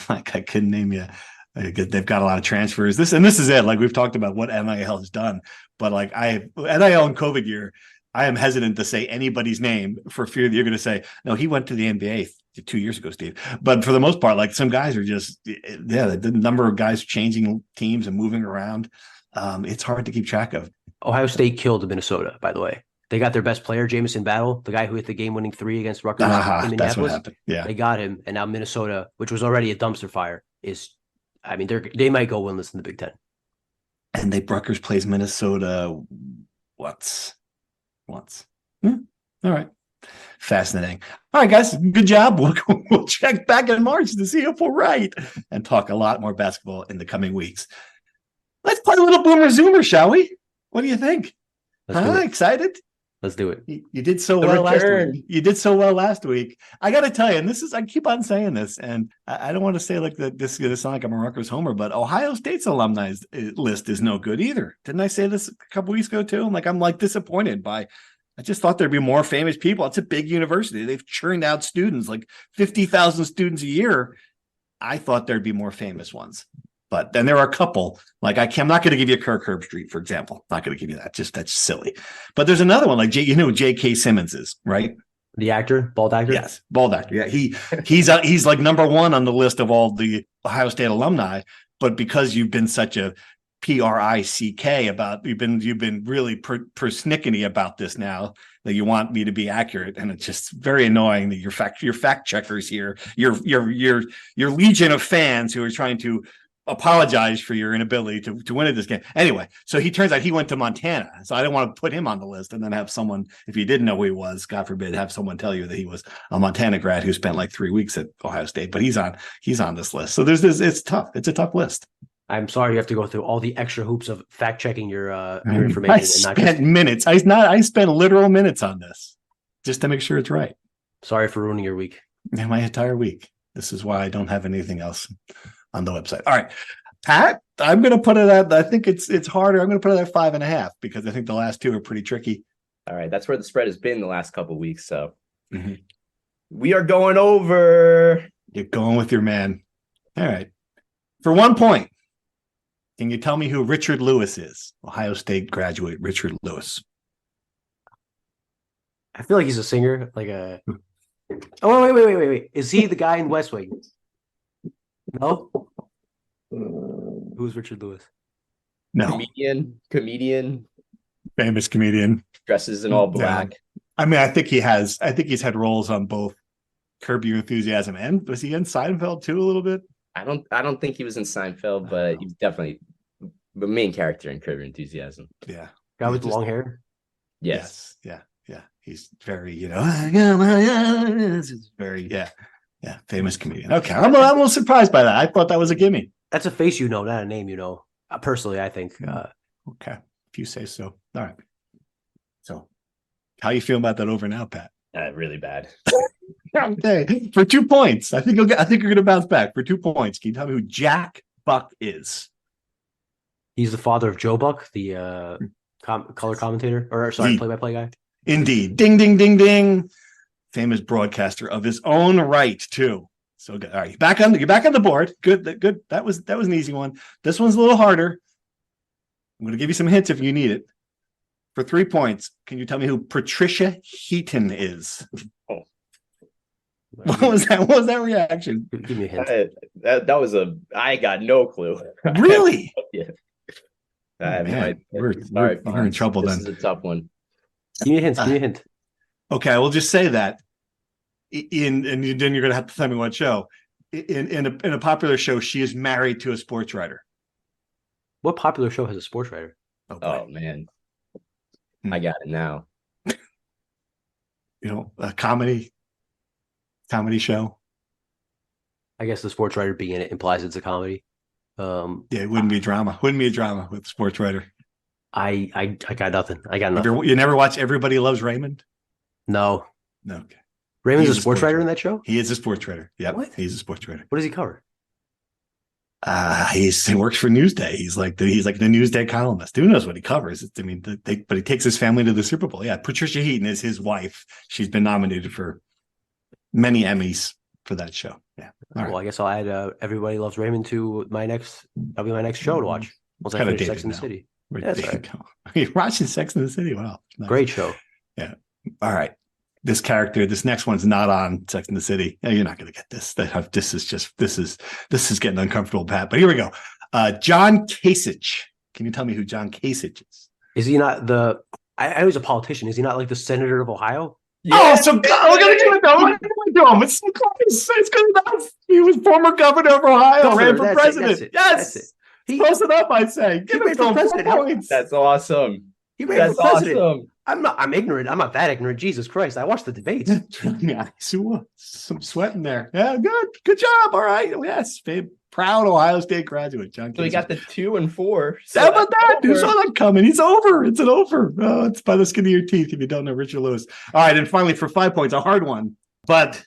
I couldn't name you. They've got a lot of transfers. This is it. Like we've talked about what NIL has done, but like NIL and COVID year, I am hesitant to say anybody's name for fear that you're going to say, no, he went to the NBA 2 years ago, Steve. But for the most part, like some guys are just, the number of guys changing teams and moving around. It's hard to keep track of. Ohio State killed Minnesota, by the way. They got their best player, Jamison Battle, the guy who hit the game-winning 3 against Rutgers in Minneapolis. That's what happened. Yeah, they got him, and now Minnesota, which was already a dumpster fire, they might go winless in the Big Ten. And Rutgers plays Minnesota once. All right, fascinating. All right, guys, good job. We'll check back in March to see if we're right and talk a lot more basketball in the coming weeks. Let's play a little Boomer Zoomer, shall we? What do you think? Excited? Let's do it. You did so well last week. You did so well last week. I got to tell you, and I keep on saying this, and I don't want to say like that. This is going to sound like I'm a Rutgers homer, but Ohio State's alumni list is no good either. Didn't I say this a couple weeks ago too? I'm disappointed by I just thought there'd be more famous people. It's a big university. They've churned out students, like 50,000 students a year. I thought there'd be more famous ones. But then there are a couple. Like I'm not going to give you Kirk Herbstreit, for example. Not going to give you that. That's silly. But there's another one, like J.K. Simmons is, right? The actor, bald actor? Yes, bald actor. Yeah, he's like number one on the list of all the Ohio State alumni. But because you've been such a PRICK about you've been really persnickety about this now that you want me to be accurate, and it's just very annoying that your fact checkers here, your legion of fans who are trying to apologize for your inability to win at this game. Anyway, so he turns out he went to Montana, so I didn't want to put him on the list and then have someone, if you didn't know who he was, God forbid, have someone tell you that he was a Montana grad who spent like 3 weeks at Ohio State. But he's on this list. So there's this. It's tough. It's a tough list. I'm sorry you have to go through all the extra hoops of fact checking your information. I spent minutes. I spent literal minutes on this just to make sure it's right. Sorry for ruining your week. And my entire week. This is why I don't have anything else on the website. All right, Pat, I'm going to put it at, I think it's harder. I'm going to put it at 5.5 because I think the last two are pretty tricky. All right, that's where the spread has been the last couple of weeks. So we are going over. You're going with your man. All right. For 1 point, can you tell me who Richard Lewis is? Ohio State graduate Richard Lewis. I feel like he's a singer, like a. Oh wait! Is he the guy in West Wing? No. Who's Richard Lewis? No. Comedian. Famous comedian. Dresses in all black. Yeah. I mean, I think he's had roles on both Curb Your Enthusiasm and was he in Seinfeld too a little bit? I don't think he was in Seinfeld, but he's definitely the main character in Curb Your Enthusiasm. Yeah. Guy with long hair? Yes. Yeah. He's very, this is very, famous comedian. Okay. I'm a little surprised by that. I thought that was a gimme. That's a face you know, not a name you know. Personally, I think. Okay. If you say so. All right. So how you feel about that over now, Pat? Really bad. Okay. For 2 points. I think you're going to bounce back. For 2 points. Can you tell me who Jack Buck is? He's the father of Joe Buck, the color commentator, or sorry, play-by-play guy. Indeed. Ding, ding, ding, ding. Famous broadcaster of his own right, too. So good. All right. You're back on the board. Good. That was an easy one. This one's a little harder. I'm going to give you some hints if you need it. For 3 points, can you tell me who Patricia Heaton is? Oh. What was that reaction? Give me a hint. I got no clue. Really? Yeah. We're in trouble then. This is a tough one. Give me a hint. Okay, I will just say that and then you're going to have to tell me what show. In a popular show, she is married to a sports writer. What popular show has a sports writer? Oh man, I got it now. A comedy show. I guess the sports writer being in it implies it's a comedy. It wouldn't be drama. Wouldn't be a drama with the sports writer. I got nothing. You never watch Everybody Loves Raymond? No. Okay. Raymond's a sports writer in that show? He is a sports writer. Yeah, he's a sports writer. What does he cover? He works for Newsday. He's like the Newsday columnist. Who knows what he covers? I mean, but he takes his family to the Super Bowl. Yeah, Patricia Heaton is his wife. She's been nominated for many Emmys for that show. Yeah. Well, I guess I'll add Everybody Loves Raymond to my next show to watch once I finish Sex in the City. Yeah, that's right. You're watching Sex in the City. Wow, nice. Great show. Yeah. All right. This next one's not on Sex in the City. You're not going to get this. This is getting uncomfortable, Pat. But here we go. John Kasich. Can you tell me who John Kasich is? Is he not I was a politician. Is he not like the senator of Ohio? Yeah. Oh, so we're going to give it to him. It's so close. It's good. He was former governor of Ohio, ran for president. Yes. Close enough, I'd say. Give it to him 4 points. That's awesome. He ran for president. Awesome. I'm ignorant. I'm not that ignorant. Jesus Christ. I watched the debates. Yeah, some sweat in there. Yeah, good job. All right. Yes, proud Ohio State graduate, John Kasich. So he got the 2 and 4. So how about that? Who saw that coming? He's over. It's an over. Oh, it's by the skin of your teeth if you don't know Richard Lewis. All right, and finally for 5 points, a hard one. But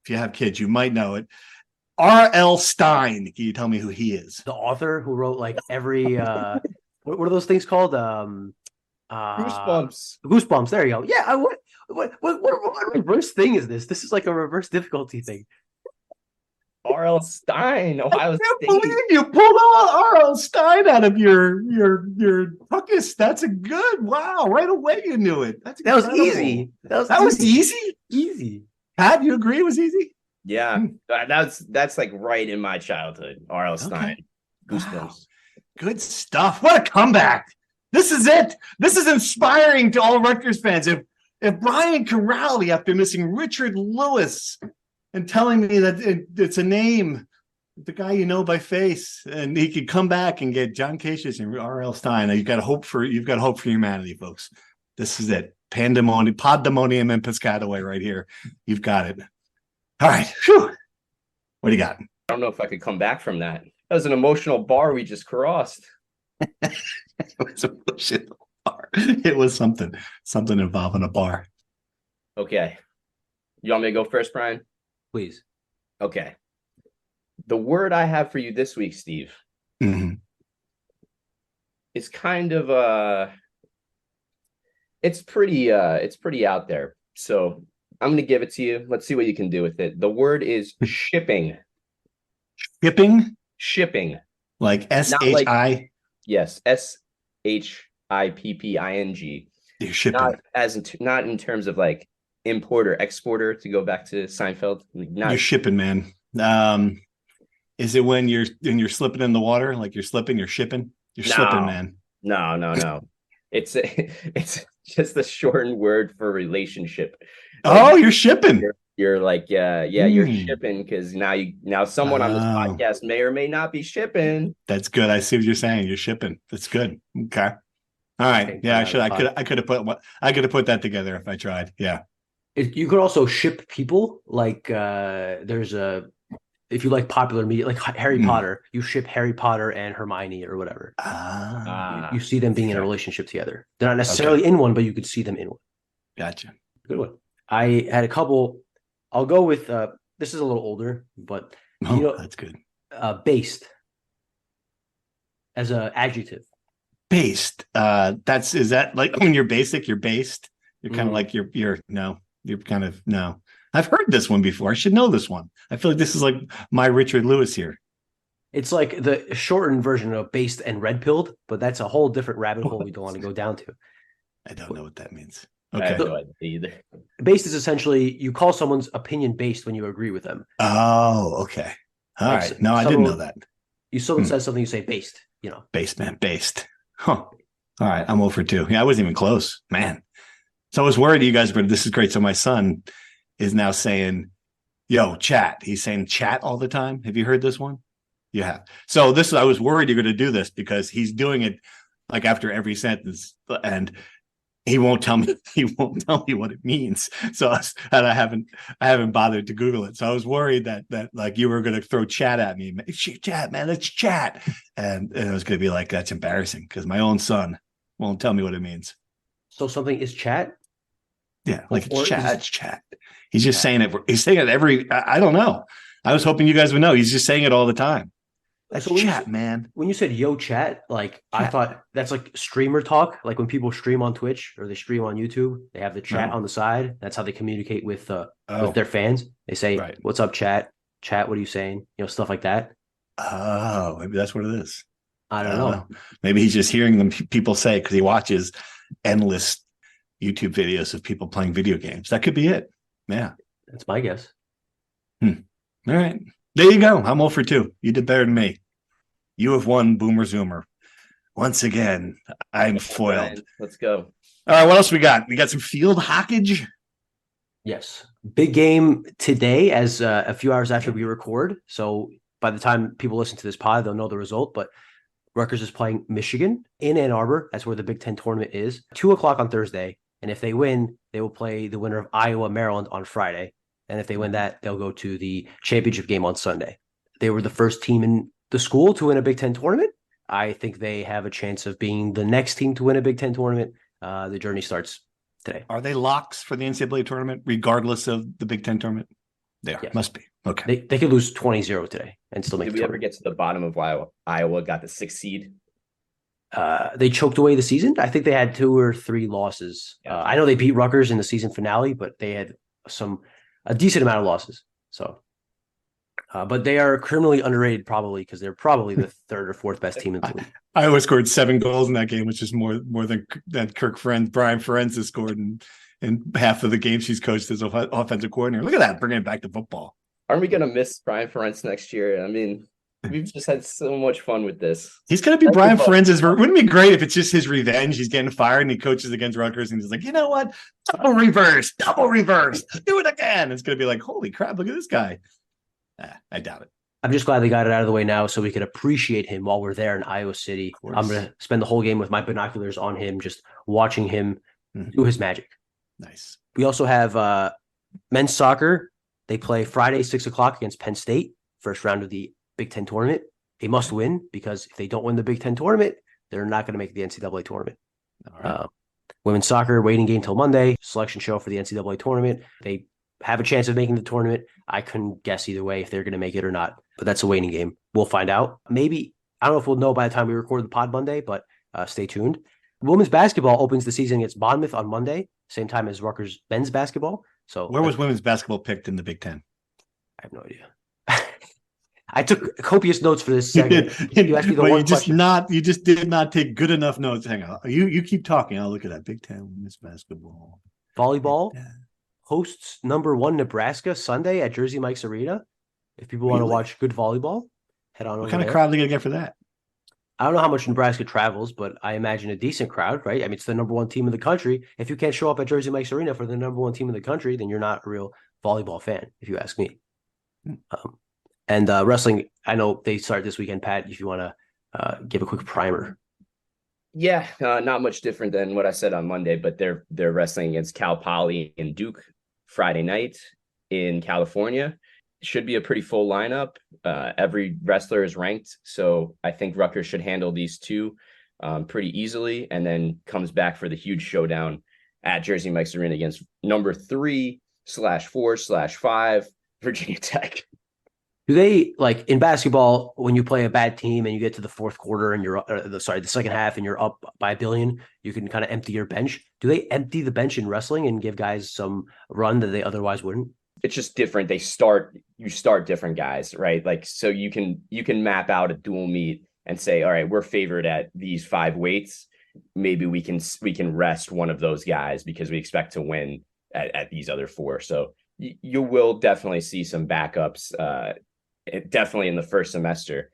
if you have kids, you might know it. R.L. Stein. Can you tell me who he is? The author who wrote like every what are those things called? Goosebumps. Goosebumps. There you go. Yeah. What reverse thing is this? This is like a reverse difficulty thing. R.L. Stein, Ohio I can't State. believe you pulled R.L. Stein out of your tuckus. That's a good. Wow, right away you knew it. That's That was incredible. easy. That was easy. Easy. Pat, you agree it was easy? Yeah, that's like right in my childhood. R.L. Stein. Goosebumps. Wow. Good stuff. What a comeback. This is it. This is inspiring to all Rutgers fans. If Brian Corrali, after missing Richard Lewis and telling me that it's a name, the guy you know by face, and he could come back and get John Cassius and R.L. Stein, you've got hope for humanity, folks. This is it. Pandemonium and Piscataway right here. You've got it. All right. Whew. What do you got? I don't know if I could come back from that. That was an emotional bar we just crossed. It was a emotional bar. It was something involving a bar. Okay. You want me to go first, Brian? Please. Okay. The word I have for you this week, Steve, is kind of it's pretty out there. So I'm going to give it to you. Let's see what you can do with it. The word is shipping. Shipping. Like S-H-I? Yes, S-H-I-P-P-I-N-G. You're shipping. Not in terms of like importer, exporter, to go back to Seinfeld. You're shipping, man. Is it when you're slipping in the water? Like you're slipping, you're shipping? You're slipping, man. No. It's just a shortened word for relationship. Oh, you're shipping. You're like, you're shipping because now someone on this podcast may or may not be shipping. That's good. I see what you're saying. You're shipping. That's good. Okay. All right. Yeah, I could have put that together if I tried. Yeah. You could also ship people. Like if you like popular media, like Harry Potter, you ship Harry Potter and Hermione or whatever. You see them being in a relationship together. They're not necessarily in one, but you could see them in one. Gotcha. Good one. I had a couple. I'll go with this is a little older, but that's good. Based as an adjective. Based. Is that like when you're basic, you're based? You're kind of like you're kind of no. I've heard this one before. I should know this one. I feel like this is like my Richard Lewis here. It's like the shortened version of based and red pilled, but that's a whole different rabbit hole we don't want to go down to. I don't know what that means. Okay. I have no idea either. Based is essentially you call someone's opinion based when you agree with them. Oh, okay. All right. No, I didn't know that. Someone says something, you say based, Based, man, based. Huh. All right. I'm 0 for 2. Yeah, I wasn't even close, man. So I was worried you guys, but this is great. So my son is now saying, yo, chat. He's saying chat all the time. Have you heard this one? You have. So I was worried you're going to do this because he's doing it like after every sentence and he won't tell me what it means. So I haven't bothered to Google it. So I was worried that like you were going to throw chat at me. Chat, man, let's chat. And it was going to be like, that's embarrassing because my own son won't tell me what it means. So something is chat? Yeah, like it's chat. It's chat. He's just saying it. He's saying it I don't know. I was hoping you guys would know. He's just saying it all the time. That's chat, man. When you said yo chat, like chat. I thought that's like streamer talk. Like when people stream on Twitch or they stream on YouTube, they have the chat on the side. That's how they communicate with their fans. They say, "What's up, chat? Chat, what are you saying?" Stuff like that. Oh, maybe that's what it is. I don't know. Maybe he's just hearing them people say because he watches endless YouTube videos of people playing video games. That could be it. Yeah, that's my guess. All right. There you go. I'm 0 for 2. You did better than me. You have won, Boomer Zoomer. Once again, I'm foiled. Let's go. All right, what else we got? We got some field hockage. Yes. Big game today as a few hours after we record. So by the time people listen to this pod, they'll know the result. But Rutgers is playing Michigan in Ann Arbor. That's where the Big Ten tournament is. 2:00 on Thursday. And if they win, they will play the winner of Iowa, Maryland on Friday. And if they win that, they'll go to the championship game on Sunday. They were the first team in the school to win a Big Ten tournament. I think they have a chance of being the next team to win a Big Ten tournament. The journey starts today. Are they locks for the NCAA tournament, regardless of the Big Ten tournament? They are. Yes. Must be. Okay. They could lose 20-0 today and still make Did we ever get to the bottom of why Iowa got the 6th seed? they choked away the season. I think they had 2 or 3 losses. I know they beat Rutgers in the season finale, but they had a decent amount of losses. So, but they are criminally underrated probably because they're probably the 3rd or 4th best team in the league. Iowa scored 7 goals in that game, which is more than Brian Ferenc has scored in half of the games she's coached as offensive coordinator. Look at that, bringing it back to football. Aren't we going to miss Brian Ferenc next year? I mean, we've just had so much fun with this. He's going to be Brian Ferenc's. Wouldn't it be great if it's just his revenge? He's getting fired and he coaches against Rutgers and he's like, you know what? Double reverse, do it again. It's going to be like, holy crap, look at this guy. I doubt it. I'm just glad they got it out of the way now so we could appreciate him while we're there in Iowa City. I'm going to spend the whole game with my binoculars on him, just watching him do his magic. Nice. We also have men's soccer. They play Friday, 6 o'clock against Penn State, first round of the Big Ten tournament. They must win because if they don't win the Big Ten tournament, they're not going to make the NCAA tournament. All right. Women's soccer, waiting game till Monday, selection show for the NCAA tournament. They have a chance of making the tournament. I couldn't guess either way if they're going to make it or not, but that's a waiting game. We'll find out. Maybe, I don't know if we'll know by the time we record the pod Monday, but stay tuned. Women's basketball opens the season against Monmouth on Monday, same time as Rutgers men's basketball. So where was women's basketball picked in the Big Ten? I have no idea. I took copious notes for this segment. You asked me the one question. You just did not take good enough notes. Hang on. You keep talking. I'll look at that. Big Ten women's basketball. Volleyball hosts number 1 Nebraska Sunday at Jersey Mike's Arena. If people want to watch good volleyball, head on over there. What kind of crowd are they going to get for that? I don't know how much Nebraska travels, but I imagine a decent crowd, right? I mean, it's the number 1 team in the country. If you can't show up at Jersey Mike's Arena for the number 1 team in the country, then you're not a real volleyball fan, if you ask me. And wrestling, I know they start this weekend. Pat, if you want to give a quick primer. Yeah, not much different than what I said on Monday, but they're wrestling against Cal Poly and Duke Friday night in California. Should be a pretty full lineup. Every wrestler is ranked, so I think Rutgers should handle these 2 pretty easily, and then comes back for the huge showdown at Jersey Mike's Arena against number 3/4/5 Virginia Tech. Do they, like in basketball, when you play a bad team and you get to the 4th quarter and the second half and you're up by 1 billion, you can kind of empty your bench? Do they empty the bench in wrestling and give guys some run that they otherwise wouldn't? It's just different. You start different guys, right? Like, so you can map out a dual meet and say, all right, we're favored at these 5 weights. Maybe we can rest one of those guys because we expect to win at these other 4. So you will definitely see some backups. Definitely in the first semester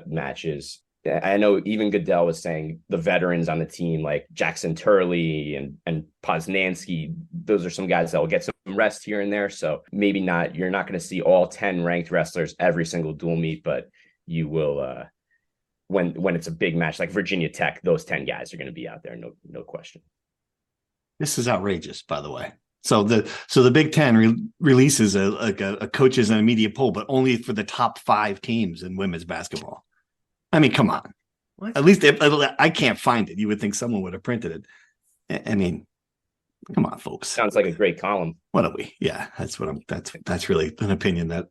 matches. I know even Goodell was saying the veterans on the team like Jackson Turley and Poznansky, those are some guys that will get some rest here and there. So maybe you're not going to see all 10 ranked wrestlers every single dual meet, but you will when it's a big match like Virginia Tech, those 10 guys are going to be out there. No question. This is outrageous, by the way. So the Big Ten releases a coaches and a media poll, but only for the top 5 teams in women's basketball. I mean, come on. What? At least I can't find it. You would think someone would have printed it. I mean, come on, folks. Sounds like a great column. What are we? Yeah, that's really an opinion that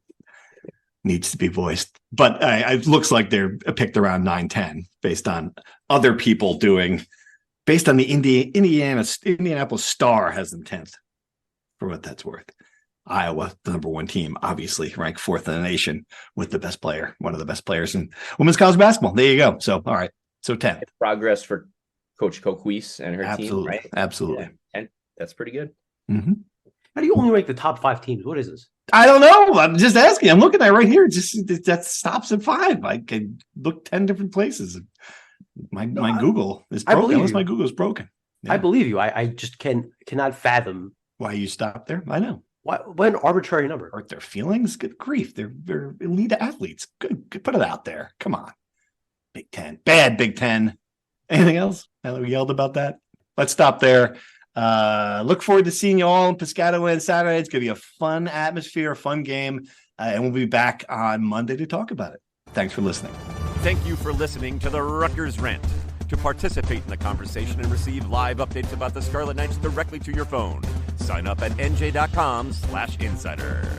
needs to be voiced. But it looks like they're picked around 9-10 based on other people doing. Based on the Indianapolis Star has them 10th. For what that's worth. Iowa, the number 1 team, obviously ranked 4th in the nation with the best player, one of the best players in women's college basketball. There you go. So, all right. So 10th. Progress for Coach Coquise and her team, right? Absolutely. Yeah. And that's pretty good. Mm-hmm. How do you only rank the top 5 teams? What is this? I don't know. I'm just asking. I'm looking at it right here. That stops at 5. I can look 10 different places. My Google is broken. Unless my Google is broken. Yeah. I believe you. I just cannot fathom why you stopped there. I know. What an arbitrary number. Hurt their feelings? Good grief. They're elite athletes. Good. Put it out there. Come on. Big Ten. Bad Big Ten. Anything else? We yelled about that. Let's stop there. Look forward to seeing you all in Piscataway on Saturday. It's going to be a fun atmosphere, a fun game. And we'll be back on Monday to talk about it. Thanks for listening. Thank you for listening to the Rutgers Rant. To participate in the conversation and receive live updates about the Scarlet Knights directly to your phone, sign up at NJ.com/insider.